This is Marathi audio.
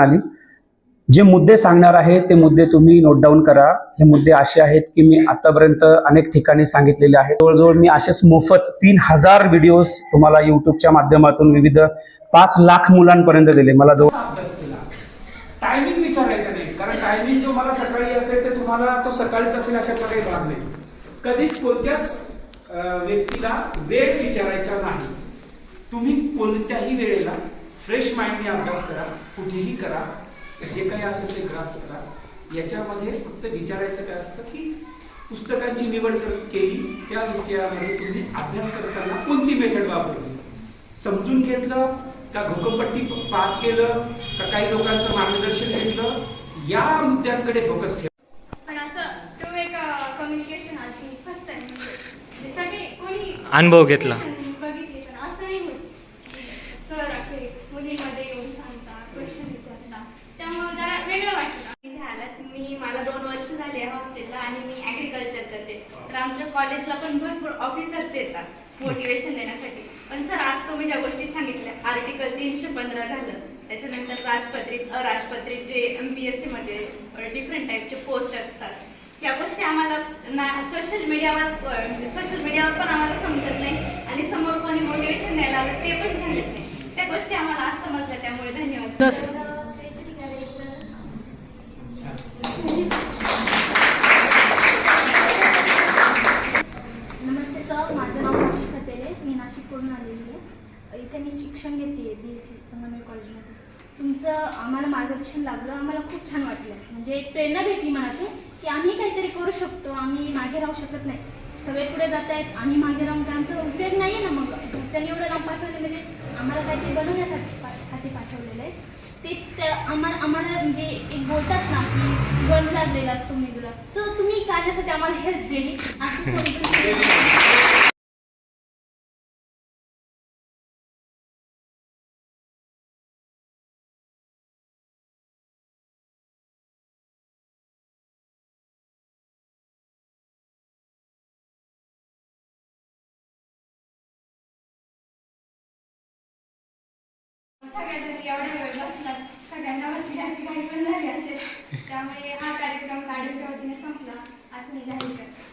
आली। जे मुद्दे सांगणार आहे ते मुद्दे तुम्ही नोट डाऊन करा। हे मुद्दे असे आहेत की मी आतापर्यंत अनेक ठिकाणी सांगितलेले आहेत। जवळजवळ मी असेच मोफत 3000 व्हिडिओज तुम्हाला युट्यूबच्या माध्यमातून विविध 5 लाख मुलांपर्यंत दिले। मला जो अभ्यास केला, टायमिंग विचारायचा नाही, कारण टायमिंग जो मला सकाळी असेल ते तुम्हाला तो सकाळीच असेल अशातला काही भाग नाही। कधीच कोणत्याच व्यक्तीला वेळ विचारायचा नाही। तुम्ही कोणत्याही वेळेला फ्रेश माइंडने अभ्यास करा, कुठेही करा, जे काही असेल ते ग्राफ करा। याच्यामध्ये फक्त विचारायचं काय असतं की पुस्तकांची निवड केली, त्या विषयामध्ये तुम्ही अभ्यास करताना कोणती मेथड वापरली, समजून घेतलं का घोकंपट्टी पाठ केलं का काही लोकांचं मार्गदर्शन घेतलं, या मुद्द्यांकडे फोकस ठेवा। पण असं तो एक कम्युनिकेशन आधी फर्स्ट टाइम म्हणजे सगळे कोणी अनुभव घेतला बघितले, पण असं नाही होत सर असे मुलींमध्ये येऊन सांगतात, क्वेश्चन विचारतात, त्यामुळे जरा वेगळं वाटतं। मला 2 वर्ष झाले हॉस्टेलला आणि मी ॲग्रिकल्चर करते। तर आमच्या कॉलेजला पण भरपूर ऑफिसर्स येतात मोटिवेशन देण्यासाठी। पण सर आज तुम्ही ज्या गोष्टी सांगितल्या, आर्टिकल 315 झालं, त्याच्यानंतर राजपत्रित अराजपत्रित जे MPSC मध्ये डिफरंट टाईपचे पोस्ट असतात, या गोष्टी आम्हाला सोशल मीडियावर पण आम्हाला समजत नाही आणि समोर कोणी मोटिवेशन द्यायला आलं ते पण सांगत नाही। त्या गोष्टी आम्हाला आज समजल्या, त्यामुळे धन्यवाद। नमस्ते सर, माझं नाव साक्षी खतेले, मी नाशिकवरून आलेली आहे। इथे मी शिक्षण घेते BSc संगमनेर कॉलेजमध्ये। तुमचं आम्हाला मार्गदर्शन लाभलं, आम्हाला खूप छान वाटलं, म्हणजे एक प्रेरणा भेटली मनातून की आम्ही काहीतरी करू शकतो, आम्ही मागे राहू शकत नाही। सगळे पुढे जात आहेत, आम्ही मागे राहून आमचा उपयोग नाही आहे ना। मग घरच्यांनी एवढं लांब पाठवले म्हणजे आम्हाला काहीतरी बनवण्यासाठी पाठवलेलं आहे ते आम्हाला म्हणजे एक बोलतात ना की गंज लागलेला असतो मेंदूला, तर तुम्ही काढण्यासाठी आम्हाला हेल्प केली असं समजून सगळ्यांनी एवढ्या वेळ बसलात, सगळ्यांना बसण्याची काही पण झाली असेल, त्यामुळे हा कार्यक्रम काढूच्या वतीने संपला असं मी जाहीर करते।